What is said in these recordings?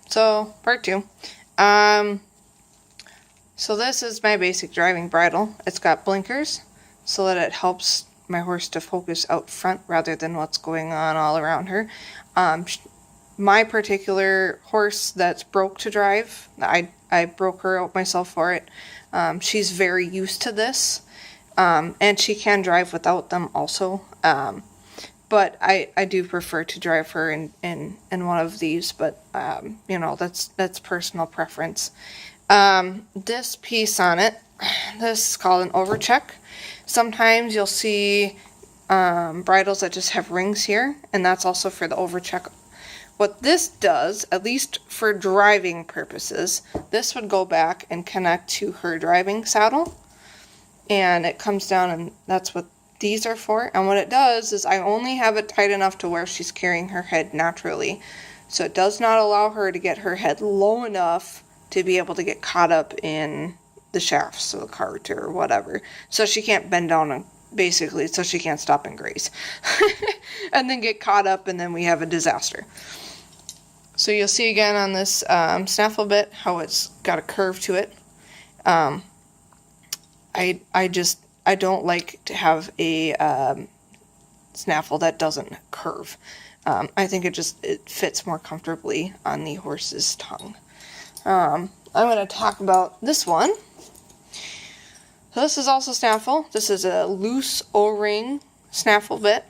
So, part 2. So this is my basic driving bridle. It's got blinkers so that it helps my horse to focus out front rather than what's going on all around her. My particular horse that's broke to drive, I broke her out myself for it. She's very used to this, and she can drive without them also. But I do prefer to drive her in one of these, but that's personal preference. This piece on it, this is called an overcheck. Sometimes you'll see bridles that just have rings here, and that's also for the overcheck. What this does, at least for driving purposes, this would go back and connect to her driving saddle, and it comes down, and that's what these are for. And what it does is I only have it tight enough to where she's carrying her head naturally, so it does not allow her to get her head low enough to be able to get caught up in the shafts of the cart or whatever, so she can't bend down and basically so she can't stop and graze and then get caught up, and then we have a disaster. So you'll see again on this snaffle bit how it's got a curve to it. I don't like to have a snaffle that doesn't curve. I think it fits more comfortably on the horse's tongue. I'm going to talk about this one. So this is also snaffle. This is a loose O-ring snaffle bit.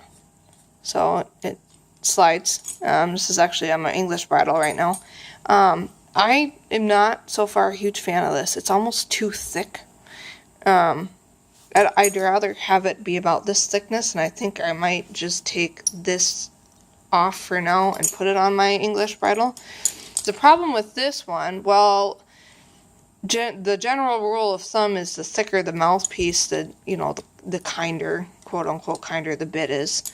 So it slides. This is actually on my English bridle right now. I am not so far a huge fan of this. It's almost too thick. I'd rather have it be about this thickness, and I think I might just take this off for now and put it on my English bridle. The problem with this one, well, the general rule of thumb is the thicker the mouthpiece, the kinder, quote unquote kinder the bit is.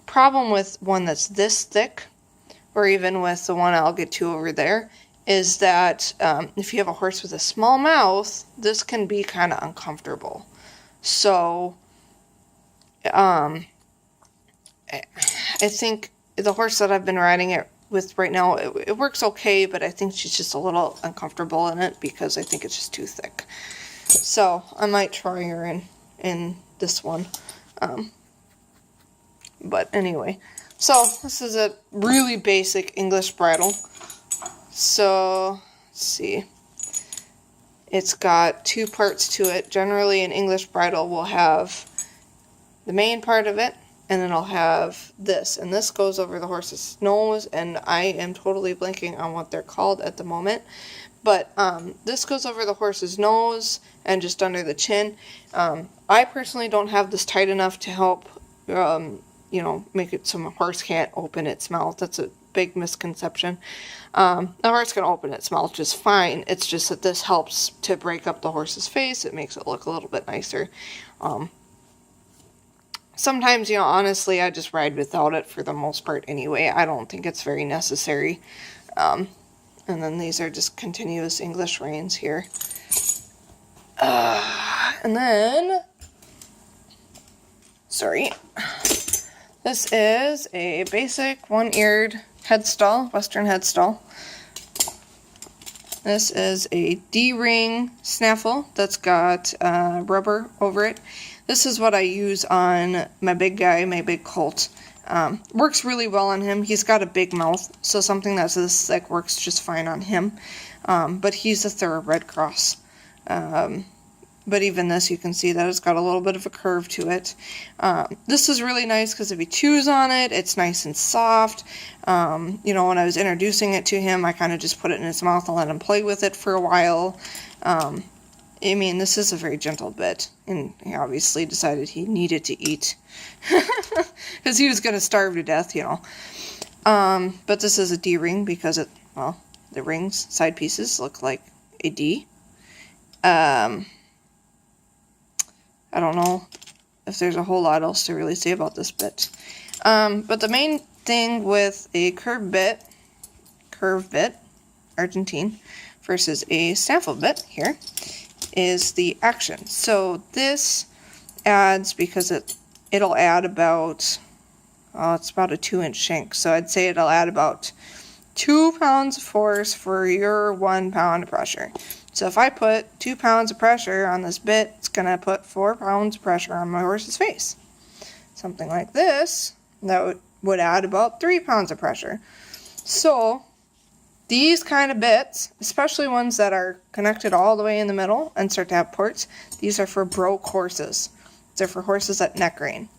Problem with one that's this thick, or even with the one I'll get to over there, is that if you have a horse with a small mouth, this can be kind of uncomfortable. So, I think the horse that I've been riding it with right now, it works okay, but I think she's just a little uncomfortable in it because I think it's just too thick. So, I might try her in this one. But anyway, so this is a really basic English bridle. So, let's see. It's got 2 parts to it. Generally, an English bridle will have the main part of it, and then I'll have this. And this goes over the horse's nose, and I am totally blanking on what they're called at the moment. But this goes over the horse's nose and just under the chin. I personally don't have this tight enough to help make it so my horse can't open its mouth. That's a big misconception. The horse can open its mouth just fine. It's just that this helps to break up the horse's face. It makes it look a little bit nicer. Sometimes, honestly, I just ride without it for the most part anyway. I don't think it's very necessary. And then these are just continuous English reins here. And then, this is a basic one-eared headstall, Western headstall. This is a D-ring snaffle that's got rubber over it. This is what I use on my big guy, my big colt. Works really well on him. He's got a big mouth, so something that's this thick works just fine on him. But he's a thoroughbred cross. But even this, you can see that it's got a little bit of a curve to it. This is really nice because if he chews on it, it's nice and soft. When I was introducing it to him, I kind of just put it in his mouth and let him play with it for a while. This is a very gentle bit, and he obviously decided he needed to eat because he was going to starve to death, But this is a D-ring because the rings, side pieces, look like a D. I don't know if there's a whole lot else to really say about this bit. But the main thing with a curve bit, Argentine, versus a snaffle bit here, is the action. So this adds, because it'll add about, it's about a 2-inch shank, so I'd say it'll add about 2 pounds of force for your 1 pound of pressure. So if I put 2 pounds of pressure on this bit, it's going to put 4 pounds of pressure on my horse's face. Something like this, that would add about 3 pounds of pressure. So these kind of bits, especially ones that are connected all the way in the middle and start to have ports, these are for broke horses. They're for horses at neck rein.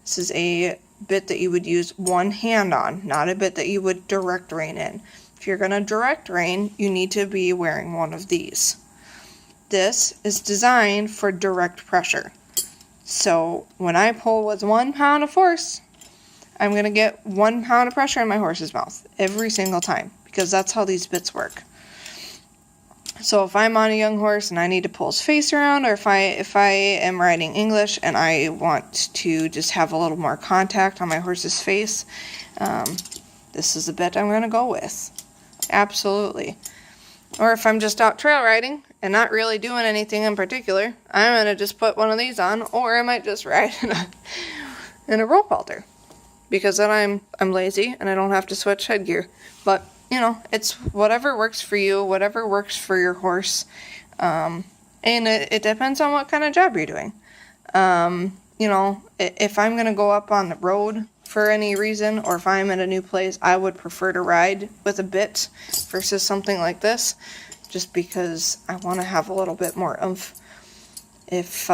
This is a bit that you would use one hand on, not a bit that you would direct rein in. If you're going to direct rein, you need to be wearing one of these. This is designed for direct pressure. So when I pull with 1 pound of force, I'm going to get 1 pound of pressure in my horse's mouth every single time, because that's how these bits work. So if I'm on a young horse and I need to pull his face around, or if I am riding English and I want to just have a little more contact on my horse's face, this is the bit I'm going to go with. Absolutely. Or if I'm just out trail riding and not really doing anything in particular, I'm going to just put one of these on, or I might just ride in a rope halter. Because then I'm lazy and I don't have to switch headgear. But, you know, it's whatever works for you, whatever works for your horse. And it depends on what kind of job you're doing. You know, if I'm going to go up on the road for any reason, or if I'm in a new place, I would prefer to ride with a bit versus something like this. Just because I want to have a little bit more oomph if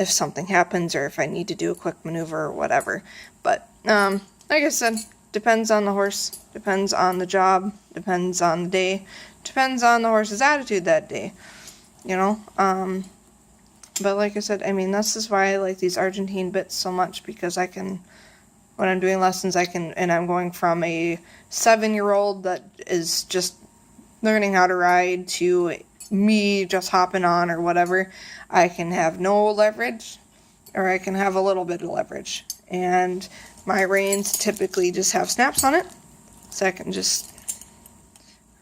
something happens, or if I need to do a quick maneuver or whatever. But like I said, depends on the horse, depends on the job, depends on the day, depends on the horse's attitude that day, you know. But like I said, I mean, this is why I like these Argentine bits so much, because I can, when I'm doing lessons, and I'm going from a 7-year-old that is just learning how to ride to me just hopping on or whatever, I can have no leverage, or I can have a little bit of leverage. And my reins typically just have snaps on it, so I can just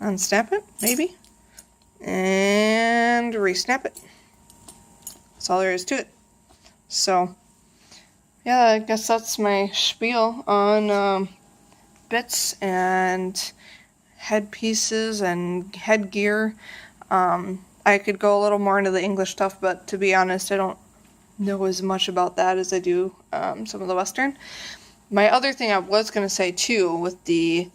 unsnap it, maybe, and re-snap it. That's all there is to it. So, yeah, I guess that's my spiel on bits and headpieces and headgear. I could go a little more into the English stuff, but to be honest, I don't know as much about that as I do some of the Western. My other thing I was going to say too with the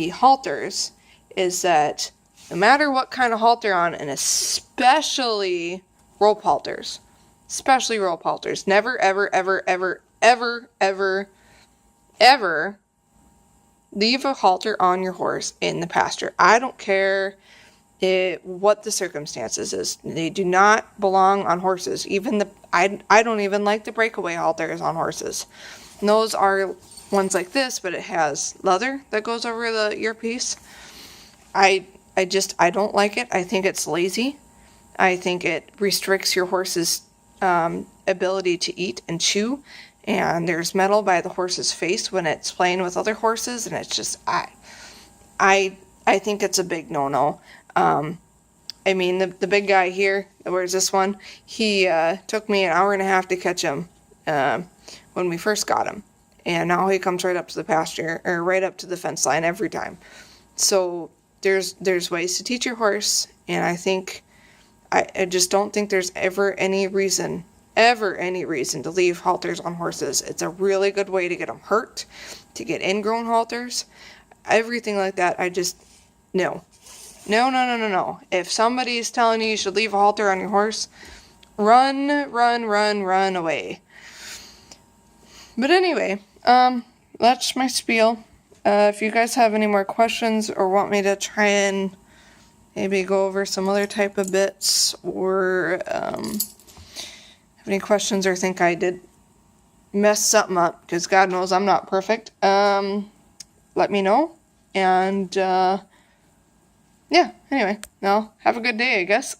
halters is that no matter what kind of halter on, and especially rope halters, never, ever, ever, ever, ever, ever, ever leave a halter on your horse in the pasture. I don't care what the circumstances is. They do not belong on horses. Even I don't even like the breakaway halters on horses. And those are ones like this, but it has leather that goes over the earpiece. I don't like it. I think it's lazy. I think it restricts your horse's ability to eat and chew. And there's metal by the horse's face when it's playing with other horses, and it's just I think it's a big no-no. I mean, the big guy here, where's this one? He took me an hour and a half to catch him when we first got him. And now he comes right up to the pasture, or right up to the fence line every time. So there's ways to teach your horse, and I just don't think there's ever any reason to leave halters on horses. It's a really good way to get them hurt, to get ingrown halters, everything like that. No. If somebody's telling you should leave a halter on your horse, run away. But anyway, that's my spiel. If you guys have any more questions or want me to try and maybe go over some other type of bits, or have any questions or think I did mess something up, because God knows I'm not perfect, let me know. And yeah, anyway, now have a good day, I guess.